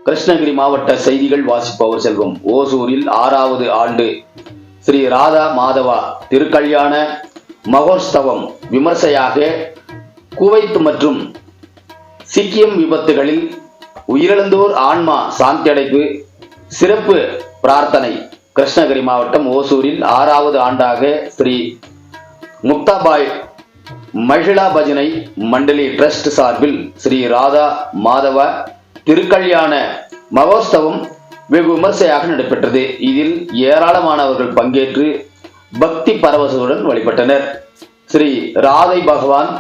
கிருஷ்ணகிரி மாவட்ட செய்திகள் வாசிப்பவர் செல்வம். ஓசூரில் 6வது ஆண்டு ஸ்ரீ ராதா மாதவா திருக்கல்யாண மகோத்சவம் விமர்சையாக குவைத் மற்றும் சிக்கியம் விபத்துகளில் உயிரிழந்தோர் ஆன்மா சாந்தியடைப்பு சிறப்பு பிரார்த்தனை. கிருஷ்ணகிரி மாவட்டம் ஓசூரில் 6வது ஆண்டாக ஸ்ரீ முக்தாபாய் மகிழா பஜனை மண்டலி டிரஸ்ட் சார்பில் ஸ்ரீ ராதா மாதவ திருக்கல்யாண மகோத்சவம் வெகு விமர்சையாக நடைபெற்றது. இதில் ஏராளமானவர்கள் பங்கேற்று பக்தி பரவசத்துடன் வழிபட்டனர். ஸ்ரீ ராதை பகவான்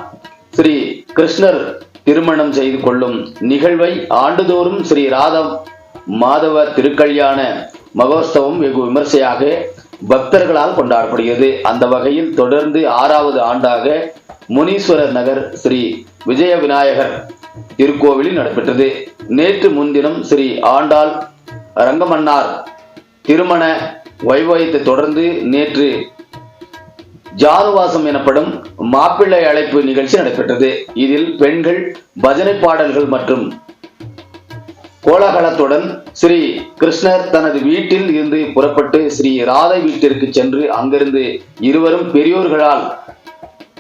ஸ்ரீ கிருஷ்ணர் திருமணம் செய்து கொள்ளும் நிகழ்வை ஆண்டுதோறும் ஸ்ரீ ராதா மாதவ திருக்கல்யாண மகோத்சவம் வெகு விமர்சையாக பக்தர்களால் கொண்டாடப்படுகிறது. அந்த வகையில் தொடர்ந்து 6வது ஆண்டாக முனீஸ்வரர் நகர் ஸ்ரீ விஜய விநாயகர் திருக்கோவிலில் நடைபெற்றது. நேற்று முன்தினம் ஸ்ரீ ஆண்டாள் ரங்கமன்னார் திருமண வைபவத்தை தொடர்ந்து நேற்று ஜானுவாசம் எனப்படும் மாப்பிள்ளை அழைப்பு நிகழ்ச்சி நடைபெற்றது. இதில் பெண்கள் பஜனை பாடல்கள் மற்றும் கோலாகலத்துடன் ஸ்ரீ கிருஷ்ணர் தனது வீட்டில் இருந்து புறப்பட்டு ஸ்ரீ ராதை வீட்டிற்கு சென்று அங்கிருந்து இருவரும் பெரியோர்களால்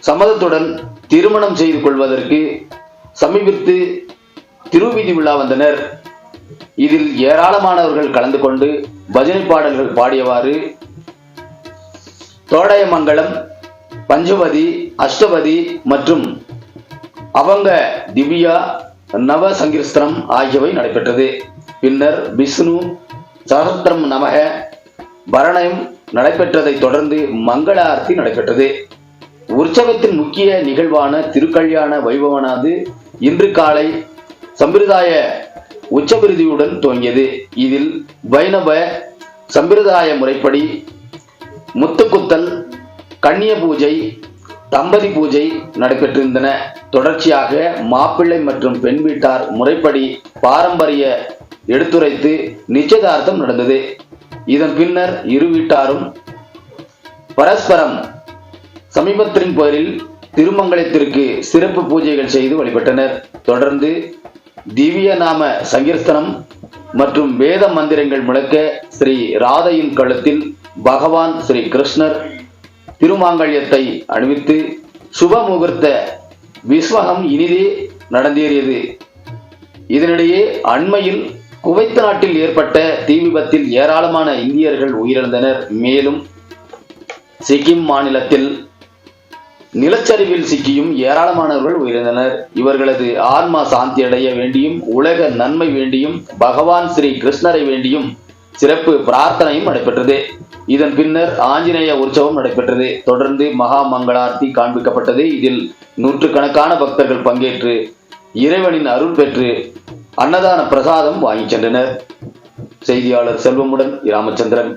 சம்மதத்துடன் திருமணம் செய்து கொள்வதற்கு சமீபத்து திருவீதி விழா வந்தனர். இதில் ஏராளமானவர்கள் கலந்து கொண்டு பஜனை பாடல்கள் பாடியவாறு தோடயமங்கலம், பஞ்சவதி, அஷ்டவதி மற்றும் அவங்க திவ்யா நவ சங்கீர்த்தனம் ஆகியவை நடைபெற்றது. பின்னர் விஷ்ணு சஹஸ்ரம் நமக பரணயம் நடைபெற்றதை தொடர்ந்து மங்கள ஆரத்தி நடைபெற்றது. உற்சவத்தின் முக்கிய நிகழ்வான திருக்கல்யாண வைபவனாது இன்று காலை சம்பிரதாய உச்சபிருதியுடன் துவங்கியது. இதில் வைணவ சம்பிரதாய முறைப்படி முத்துக்குத்தல், கன்னிய பூஜை, தம்பதி பூஜை நடைபெற்றிருந்தன. தொடர்ச்சியாக மாப்பிள்ளை மற்றும் பெண் வீட்டார் முறைப்படி பாரம்பரிய எடுத்துரைத்து நிச்சயதார்த்தம் நடந்தது. இதன் பின்னர் இரு வீட்டாரும் பரஸ்பரம் சமீபத்தின் பேரில் திருமங்கலத்திற்கு சிறப்பு பூஜைகள் செய்து வழிபட்டனர். தொடர்ந்து திவ்ய நாம சங்கீர்த்தனம் மற்றும் வேத மந்திரங்கள் முழக்க ஸ்ரீ ராதையின் கழுத்தில் பகவான் ஸ்ரீ கிருஷ்ணர் திருமாங்கல்யத்தை அணிவித்து சுப முகூர்த்த விஸ்வகம் இனிதே நடந்தேறியது. இதனிடையே அண்மையில் குவைத் நாட்டில் ஏற்பட்ட தீ விபத்தில் ஏராளமான இந்தியர்கள் உயிரிழந்தனர். மேலும் சிக்கிம் மாநிலத்தில் நிலச்சரிவில் சிக்கியும் ஏராளமானவர்கள் உயிரிழந்தனர். இவர்களது ஆன்மா சாந்தி அடைய வேண்டியும் உலக நன்மை வேண்டியும் பகவான் ஸ்ரீ கிருஷ்ணரை வேண்டியும் சிறப்பு பிரார்த்தனையும் நடைபெற்றது. இதன் பின்னர் ஆஞ்சநேய உற்சவம் நடைபெற்றது. தொடர்ந்து மகா மங்களார்த்தி காண்பிக்கப்பட்டது. இதில் நூற்றுக்கணக்கான பக்தர்கள் பங்கேற்று இறைவனின் அருள் பெற்று அன்னதான பிரசாதம் வாங்கி சென்றனர். செய்தியாளர் செல்வமுடன் ராமச்சந்திரன்.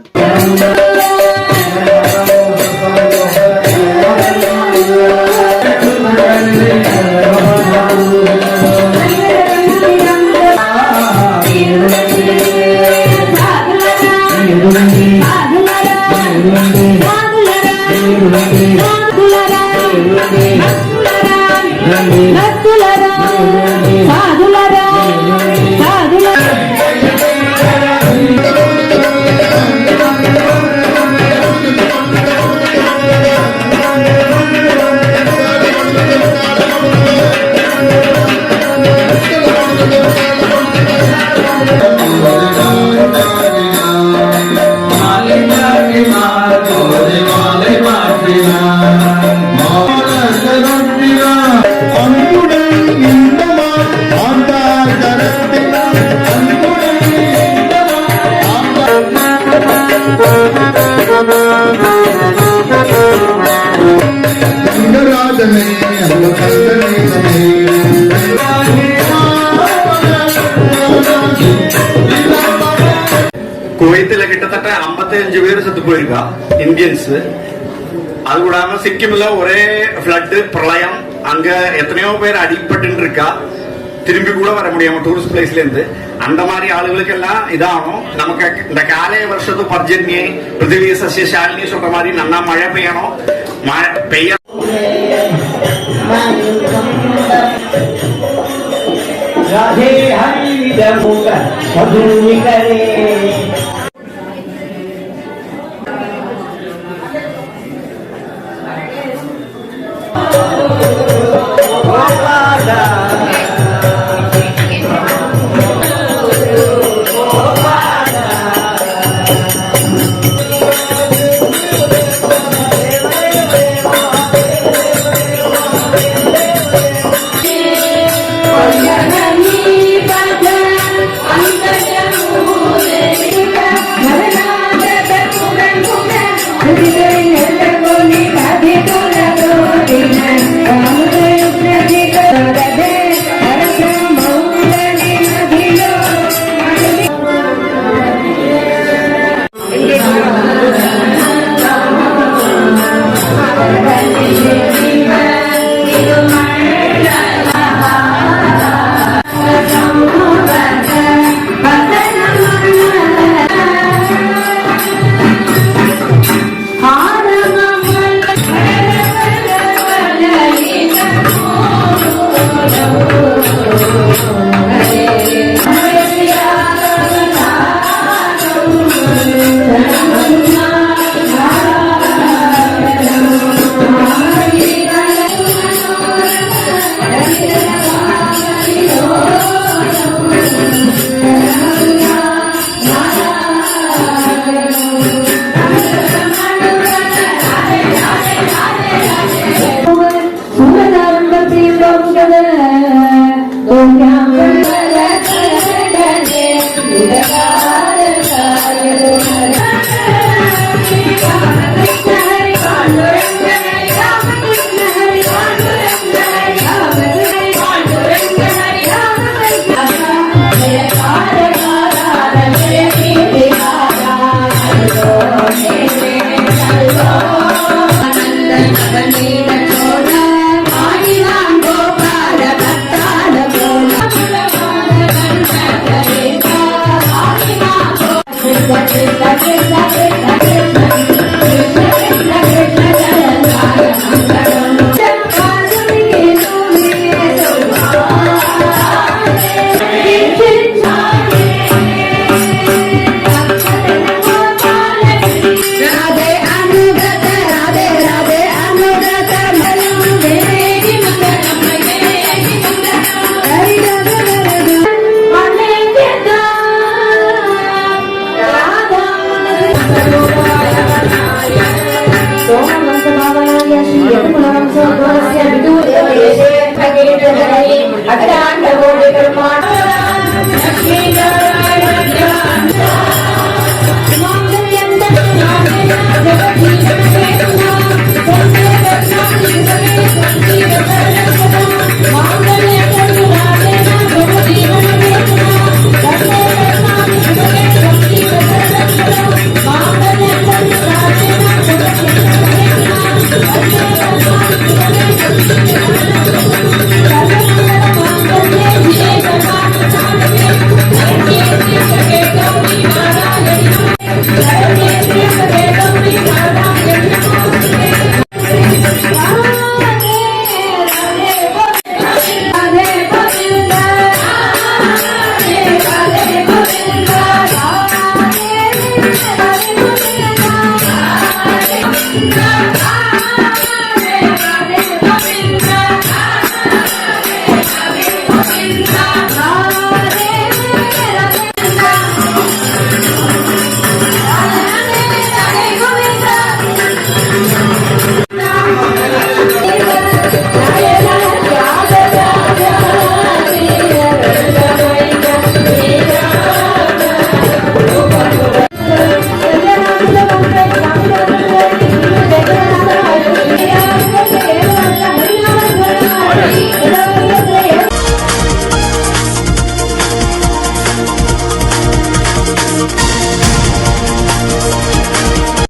குவைத்துல கிட்டத்தட்ட 55 பேர் செத்து போயிருக்கா இந்தியன்ஸ். அது கூடாம சிக்கிம்ல ஒரே பிளட் பிரளயம், அங்க எத்தனையோ பேர் அடிபட்டு இருக்கா, திரும்பி கூட வர முடியாம டூரிஸ்ட் பிளேஸ்ல இருந்து. அந்த மாதிரி ஆளுகளுக்கு எல்லாம் இதாகும். நமக்கு இந்த காலை வருஷத்து பர்ஜன்யை பிருத்திவி சசியசாலினி சொல்ற மாதிரி நல்லா மழை பெய்யணும். மழை பெய்ய राधे हरि Bye.